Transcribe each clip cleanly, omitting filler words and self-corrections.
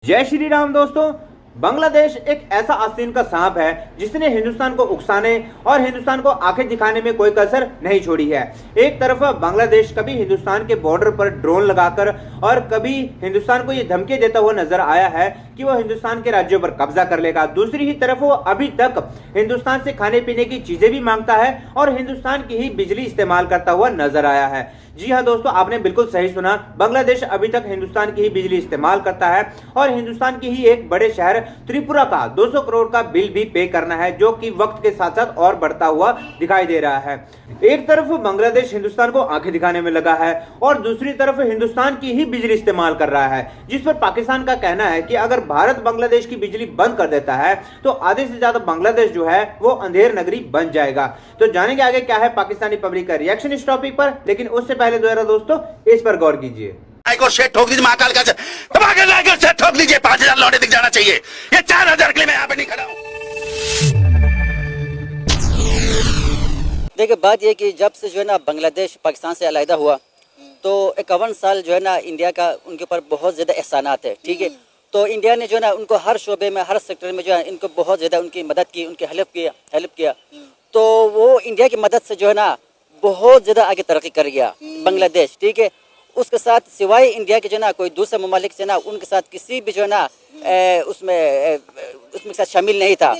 जय श्री राम दोस्तों। बांग्लादेश एक ऐसा आस्तीन का सांप है जिसने हिंदुस्तान को उकसाने और हिंदुस्तान को आंखें दिखाने में कोई कसर नहीं छोड़ी है। एक तरफ बांग्लादेश कभी हिंदुस्तान के बॉर्डर पर ड्रोन लगाकर और कभी हिंदुस्तान को ये धमकी देता हुआ नजर आया है कि वो हिंदुस्तान के राज्यों पर कब्जा कर लेगा। दूसरी ही तरफ वो अभी तक हिंदुस्तान से खाने पीने की चीजें भी मांगता है और हिंदुस्तान की ही बिजली इस्तेमाल करता हुआ नजर आया है। जी हाँ दोस्तों, आपने बिल्कुल सही सुना। बांग्लादेश अभी तक हिंदुस्तान की ही बिजली इस्तेमाल करता है और हिंदुस्तान की ही एक बड़े शहर त्रिपुरा का 200 करोड़ का बिल भी पे करना है, जो कि वक्त के साथ साथ और बढ़ता हुआ दिखाई दे रहा है। एक तरफ बांग्लादेश हिंदुस्तान को आंखें दिखाने में लगा है और दूसरी तरफ हिंदुस्तान की ही बिजली इस्तेमाल कर रहा है, जिस पर पाकिस्तान का कहना है कि अगर भारत बांग्लादेश की बिजली बंद कर देता है तो आधे से ज्यादा बांग्लादेश जो है वो अंधेर नगरी बन जाएगा। तो जानेंगे आगे क्या है पाकिस्तानी पब्लिक का रिएक्शन इस टॉपिक पर, लेकिन उससे पहले दोस्तों इस पर गौर कीजिए। शेड ठोक दीजिए, महाकाल का शेड ठोक दीजिए। 5,000 लौटे दिख जाना चाहिए। ये 4,000 के लिए मैं यहाँ पे नहीं खड़ा हूँ। देखिए, बात यह कि जब से जो है ना बांग्लादेश पाकिस्तान से अलहदा हुआ तो 51 साल जो है ना इंडिया का उनके ऊपर बहुत ज़्यादा एहसानात है। ठीक है, तो इंडिया ने जो है ना उनको हर शोबे में, हर सेक्टर में जो है इनको बहुत ज़्यादा उनकी मदद की, उनकी हेल्प किया। तो वो इंडिया की मदद से जो है ना बहुत ज़्यादा आगे तरक्की कर गया बांग्लादेश। ठीक है, उसके साथ सिवाय इंडिया के जो है ना कोई दूसरे ममालिक से ना उनके साथ किसी भी जो है ना उसमें साथ शामिल नहीं था।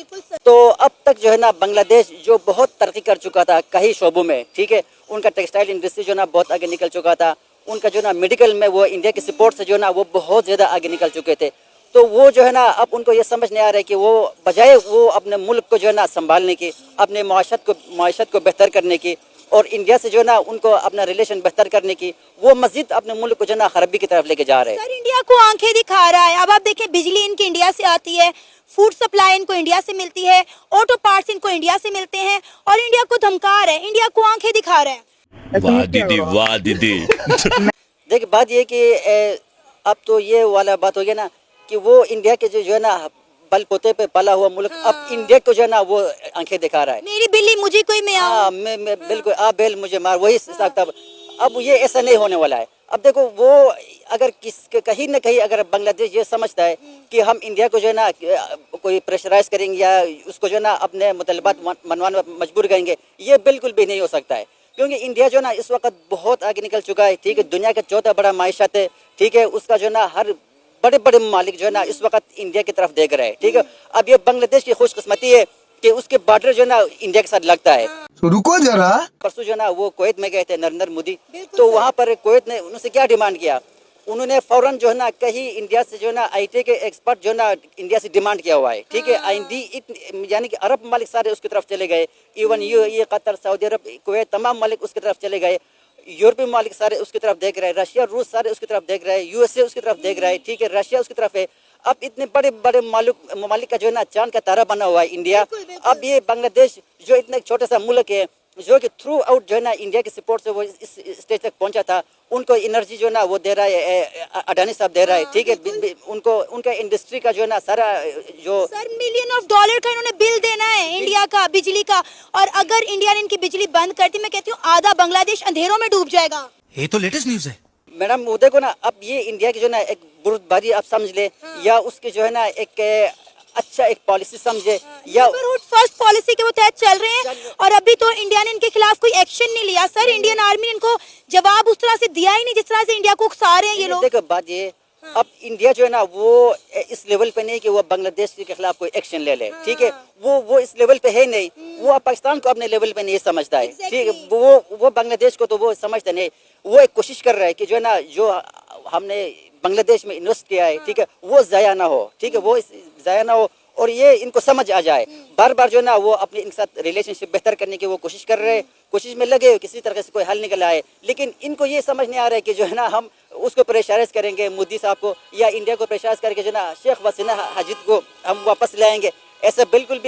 तो अब तक जो है ना बांग्लादेश जो बहुत तरक्की कर चुका था कई शोबों में। ठीक है, उनका टेक्सटाइल इंडस्ट्री जो है ना बहुत आगे निकल चुका था। उनका जो है ना मेडिकल में वो इंडिया के सपोर्ट से जो है ना वो बहुत ज़्यादा आगे निकल चुके थे। तो वो जो है ना अब उनको ये समझ नहीं आ रहा है कि वो बजाय वो अपने मुल्क को जो है ना संभालने की, अपने माशत को बेहतर करने की और इंडिया से जो है ना उनको अपना रिलेशन बेहतर करने की, वो मस्जिद अपने मुल्क को जो है ना खराबी की तरफ लेके जा रहे हैं। सर, इंडिया को आंखें दिखा रहा है। अब आप देखें, बिजली इनकी इंडिया से आती है, फूड सप्लाई इनको इंडिया से मिलती है, ऑटो पार्ट्स इनको इंडिया से मिलते हैं और इंडिया को धमका रहा है, इंडिया को आंखें दिखा रहा है। वाह दीदी, वाह दीदी। देखिए, बात ये कि अब तो ये वाला बात हो गया ना कि वो इंडिया के जो है ना बल पोते पे पला हुआ मुल्क अब इंडिया को जो है ना वो आंखें दिखा रहा है। मेरी बिल्ली मुझे कोई में आओ। मैं बिल्कुल आप बेल मुझे मार, वही हिसाब। अब ये ऐसा नहीं होने वाला है। अब देखो, वो अगर कहीं ना कहीं अगर बांग्लादेश ये समझता है कि हम इंडिया को जो है ना कोई प्रेशराइज करेंगे या उसको जो है ना अपने मुतलबात मनवाने में मजबूर करेंगे, ये बिल्कुल भी नहीं हो सकता है। क्योंकि इंडिया जो है ना इस वक्त बहुत आगे निकल चुका है। ठीक है, दुनिया का चौथा बड़ा माइशत है। ठीक है, उसका जो है ना हर बड़े बड़े मालिक जो है ना इस वक्त इंडिया की तरफ देख रहे हैं। ठीक है, अब ये बांग्लादेश की खुशकिस्मती है कि उसके बॉर्डर जो है ना इंडिया के साथ लगता है। तो रुको जरा, परसों जो है ना वो कुवैत में गए थे नरेंद्र मोदी। तो वहाँ पर कुवैत ने उनसे क्या डिमांड किया, उन्होंने फौरन जो है ना कहीं इंडिया से जो है ना IT के एक्सपर्ट जो है ना इंडिया से डिमांड किया हुआ है। ठीक है, IND यानी कि अरब मालिक सारे उसकी तरफ चले गए। इवन ये कतर, सऊदी अरब, कुवैत, तमाम मालिक उसकी तरफ चले गए। यूरोपीय मालिक सारे उसकी तरफ देख रहे हैं, रशिया, रूस सारे उसकी तरफ देख रहे हैं, USA उसकी तरफ देख रहा है। ठीक है, रशिया उसकी तरफ है। अब इतने बड़े बड़े ममालिक का जो है ना चांद का तारा बना हुआ है इंडिया। अब ये बांग्लादेश जो इतना छोटा सा मुल्क है, जो कि थ्रू आउट जो है ना इंडिया के सपोर्ट से वो इस स्टेज तक पहुंचा था, उनको एनर्जी जो है ना वो दे रहा है, अडानी साहब दे रहा है। ठीक है, उनको उनका इंडस्ट्री का जो है ना सारा जो सर $मिलियन का इन्होंने बिल देना है इंडिया का, बिजली का। और अगर इंडिया ने इनकी बिजली बंद कर दी, मैं कहती हूँ आधा बांग्लादेश अंधेरों में डूब जाएगा। ये तो लेटेस्ट न्यूज है मैडम। वो देखो ना, अब ये इंडिया की जो है ना एक बुर्दबाजी आप समझ ले, या उसके जो है ना एक अच्छा एक पॉलिसी समझे, या फर्स्ट पॉलिसी के वो तहत चल रहे हैं और अभी तो इंडिया ने इनके खिलाफ कोई एक्शन नहीं लिया। सर, इंडियन आर्मी ने इनको जवाब उस तरह से दिया ही नहीं जिस तरह से इंडिया को उकसा रहे हैं ये लोग। देखो, बात ये अब इंडिया जो है ना वो इस लेवल पे नहीं कि वो बांग्लादेश के खिलाफ कोई एक्शन ले ले। ठीक है, वो इस लेवल पे है नहीं। वो पाकिस्तान को अपने लेवल पे नहीं समझता है। ठीक है, वो बांग्लादेश को तो वो समझता नहीं। वो एक कोशिश कर रहा है कि जो है ना जो हमने बांग्लादेश में इन्वेस्ट किया है, ठीक है, वो ज़ाया ना हो। ठीक है, वो ज़ाया ना हो और ये इनको समझ आ जाए। बार बार जो है ना वो अपने इनके साथ रिलेशनशिप बेहतर करने की वो कोशिश कर रहे हैं, कोशिश में लगे, किसी तरह से कोई हल निकल आए। लेकिन इनको ये समझ नहीं आ रहा है कि जो है ना हम उसको प्रेशराइज करेंगे मोदी साहब को, या इंडिया को प्रेशराइज करके जो है ना शेख हसीना हाजिद को हम वापस लाएंगे। ऐसा बिल्कुल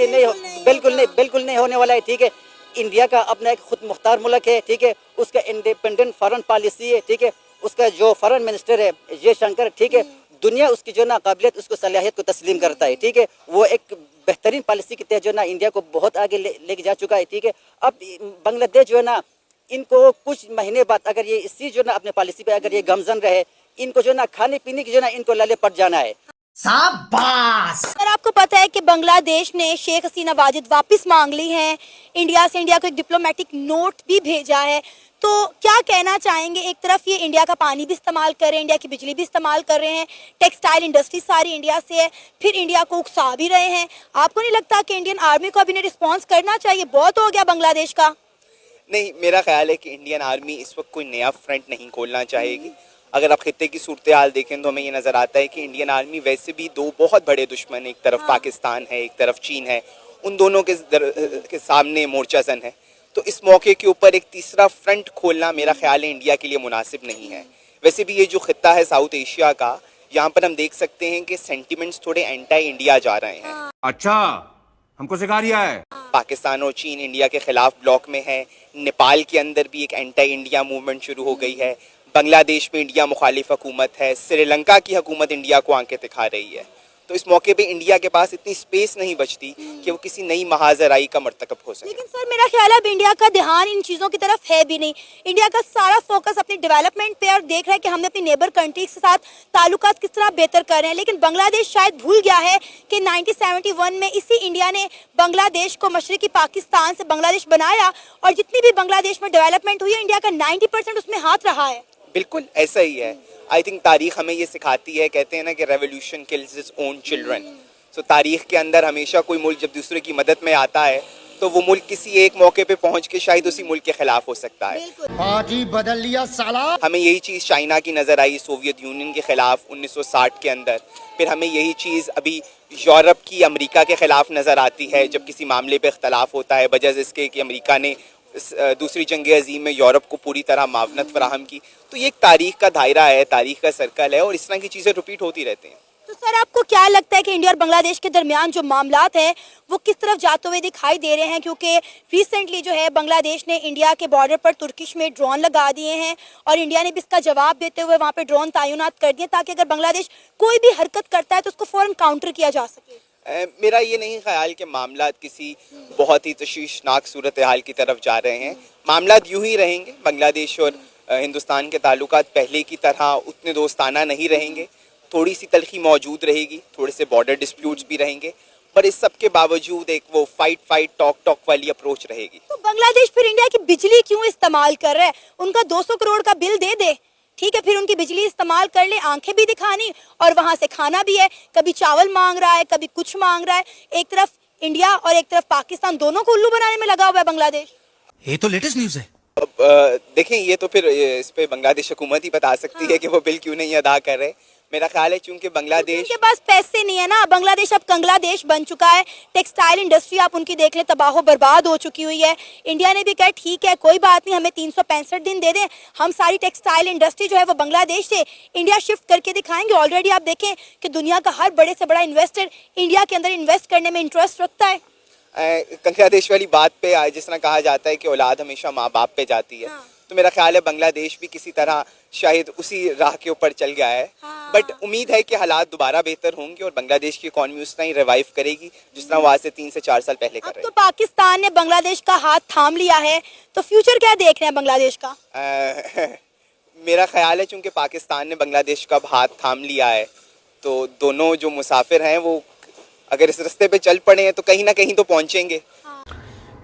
नहीं होने वाला है। ठीक है, इंडिया का अपना एक खुद मुख्तार मुल्क है। ठीक है, उसका इंडिपेंडेंट फॉरेन पॉलिसी है। ठीक है, उसका जो फॉरेन मिनिस्टर है जयशंकर, ठीक है, दुनिया उसकी जो ना काबिलियत, उसको सलाहियत को तस्लीम करता है। ठीक है, वो एक बेहतरीन पॉलिसी के तहत जो ना इंडिया को बहुत आगे लेके जा चुका है। ठीक है, अब बांग्लादेश जो है ना इनको कुछ महीने बाद अगर ये इसी जो ना अपने पॉलिसी पे अगर ये गमजन रहे, इनको जो ना खाने पीने की जो ना इनको लले पड़ जाना है। सर आपको पता है कि बांग्लादेश ने शेख हसीना वाजिद वापस मांग ली हैं इंडिया से, इंडिया को एक डिप्लोमेटिक नोट भी भेजा है। तो क्या कहना चाहेंगे, एक तरफ ये इंडिया का पानी भी इस्तेमाल कर रहे हैं, इंडिया की बिजली भी इस्तेमाल कर रहे हैं, टेक्सटाइल इंडस्ट्री सारी इंडिया से है, फिर इंडिया को उकसा भी रहे हैं। आपको नहीं लगता कि इंडियन आर्मी को अभी रिस्पॉन्स करना चाहिए, बहुत हो गया बांग्लादेश का? नहीं, मेरा ख्याल है कि इंडियन आर्मी इस वक्त कोई नया फ्रंट नहीं खोलना चाहेगी। अगर आप खित्ते की सूरत हाल देखें तो हमें ये नज़र आता है कि इंडियन आर्मी वैसे भी दो बहुत बड़े दुश्मन, एक तरफ पाकिस्तान है, एक तरफ चीन है, उन दोनों के सामने मोर्चा जन है। तो इस मौके के ऊपर एक तीसरा फ्रंट खोलना मेरा ख्याल है इंडिया के लिए मुनासिब नहीं है। वैसे भी ये जो खित्ता है साउथ एशिया का, यहाँ पर हम देख सकते हैं कि सेंटिमेंट्स थोड़े एंटी इंडिया जा रहे हैं। अच्छा, हमको सिखा रिया है। पाकिस्तान और चीन इंडिया के खिलाफ ब्लॉक में है। नेपाल के अंदर भी एक एंटी इंडिया मूवमेंट शुरू हो गई है। बांग्लादेश में इंडिया मुखालिफ हुकूमत है। श्रीलंका की हुकूमत इंडिया को आंखें दिखा रही है। तो इस मौके पे इंडिया के पास इतनी स्पेस नहीं बचती कि वो किसी नई महाजराई का मर्तकब हो सके। लेकिन सर मेरा ख्याल है अब इंडिया का ध्यान इन चीज़ों की तरफ है भी नहीं। इंडिया का सारा फोकस अपनी डेवलपमेंट पे और देख रहा है कि हमने अपनी नेबर कंट्रीज के साथ ताल्लुकात किस तरह बेहतर कर रहे हैं। लेकिन बांग्लादेश शायद भूल गया है कि 1971 में इसी इंडिया ने बांग्लादेश को मशरकी पाकिस्तान से बांग्लादेश बनाया, और जितनी भी बांग्लादेश में डेवलपमेंट हुई है इंडिया का 90% उसमें हाथ रहा है। बिल्कुल ऐसा ही है। आई थिंक तारीख हमें ये सिखाती है, कहते हैं ना कि revolution kills its own children. So तारीख के अंदर हमेशा कोई मुल्क जब दूसरे की मदद में आता है तो वो मुल्क किसी एक मौके पे पहुंच के शायद उसी मुल्क के खिलाफ हो सकता है। पार्टी बदल लिया साला। हमें यही चीज़ चाइना की नज़र आई सोवियत यूनियन के खिलाफ 1960 के अंदर। फिर हमें यही चीज़ अभी यूरोप की अमेरिका के खिलाफ नज़र आती है जब किसी मामले पे इख्तलाफ होता है, वजह इसके कि अमेरिका ने दूसरी जंग अजीम में यूरोप को पूरी तरह मावनत फराहम की। तो ये एक तारीख का दायरा है, तारीख का सर्कल है, और इस तरह की चीज़ें रिपीट होती रहती हैं। तो सर आपको क्या लगता है कि इंडिया और बांग्लादेश के दरमियान जो मामलात है वो किस तरफ जाते हुए दिखाई दे रहे हैं? क्योंकि रिसेंटली जो है बांग्लादेश ने इंडिया के बॉर्डर पर तुर्किश में ड्रोन लगा दिए हैं, और इंडिया ने भी इसका जवाब देते हुए वहाँ पे ड्रोन तैनात कर दिए ताकि अगर बांग्लादेश कोई भी हरकत करता है तो उसको फौरन काउंटर किया जा सके। मेरा ये नहीं ख्याल कि मामलात किसी बहुत ही तशवीशनाक सूरत हाल की तरफ जा रहे हैं। मामलात यूं ही रहेंगे। बांग्लादेश और हिंदुस्तान के ताल्लुकात पहले की तरह उतने दोस्ताना नहीं रहेंगे। थोड़ी सी तलखी मौजूद रहेगी, थोड़े से बॉर्डर डिस्प्यूट्स भी रहेंगे, पर इस सब के बावजूद एक वो फाइट टॉक वाली अप्रोच रहेगी। तो बांग्लादेश फिर इंडिया की बिजली क्यों इस्तेमाल कर रहा है? उनका 200 करोड़ का बिल दे दे, ठीक है, फिर उनकी बिजली इस्तेमाल कर ले, आंखें भी दिखानी और वहां से खाना भी है। कभी चावल मांग रहा है, कभी कुछ मांग रहा है। एक तरफ इंडिया और एक तरफ पाकिस्तान, दोनों को उल्लू बनाने में लगा हुआ है बांग्लादेश। ये तो लेटेस्ट न्यूज है। अब देखें, ये तो फिर इस पे बांग्लादेश हुकूमत ही बता सकती है कि वो बिल क्यों नहीं अदा कर रहे। मेरा ख्याल है चूंकि बांग्लादेश के पास पैसे नहीं है ना। बांग्लादेश अब कंगलादेश बन चुका है। टेक्सटाइल इंडस्ट्री आप उनकी देख लें, तबाह बर्बाद हो चुकी हुई है। इंडिया ने भी कहा ठीक है कोई बात नहीं, हमें 365 दिन दे दें, हम सारी टेक्सटाइल इंडस्ट्री जो है वो बांग्लादेश से इंडिया शिफ्ट करके दिखाएंगे। ऑलरेडी आप देखें कि दुनिया का हर बड़े से बड़ा इन्वेस्टर इंडिया के अंदर इन्वेस्ट करने में इंटरेस्ट रखता है। कंगलादेश वाली बात पे जिस तरह कहा जाता है कि औलाद हमेशा माँ बाप पे जाती है, तो मेरा ख्याल है बांग्लादेश भी किसी तरह शायद उसी राह के ऊपर चल गया है। बट उम्मीद है कि हालात दोबारा बेहतर होंगे और बांग्लादेश की इकॉनमी उस तरह ही रिवाइव करेगी जिस तरह वो आज से 3 से 4 साल पहले कर रही है। तो पाकिस्तान ने बांग्लादेश का हाथ थाम लिया है, तो फ्यूचर क्या देख रहे हैं बांग्लादेश का? मेरा ख्याल है चूंकि पाकिस्तान ने बांग्लादेश का हाथ थाम लिया है, तो दोनों जो मुसाफिर हैं वो अगर इस रास्ते पे चल पड़े हैं तो कहीं ना कहीं तो पहुंचेंगे।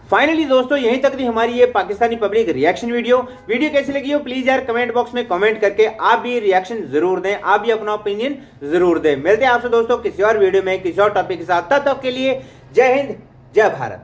फाइनली दोस्तों, यहीं तक थी हमारी ये पाकिस्तानी पब्लिक रिएक्शन वीडियो कैसी लगी हो प्लीज यार कमेंट बॉक्स में कमेंट करके आप भी रिएक्शन जरूर दें, आप भी अपना ओपिनियन जरूर दें। मिलते हैं आपसे दोस्तों किसी और वीडियो में किसी और टॉपिक के साथ। तब तक के लिए जय हिंद, जय भारत।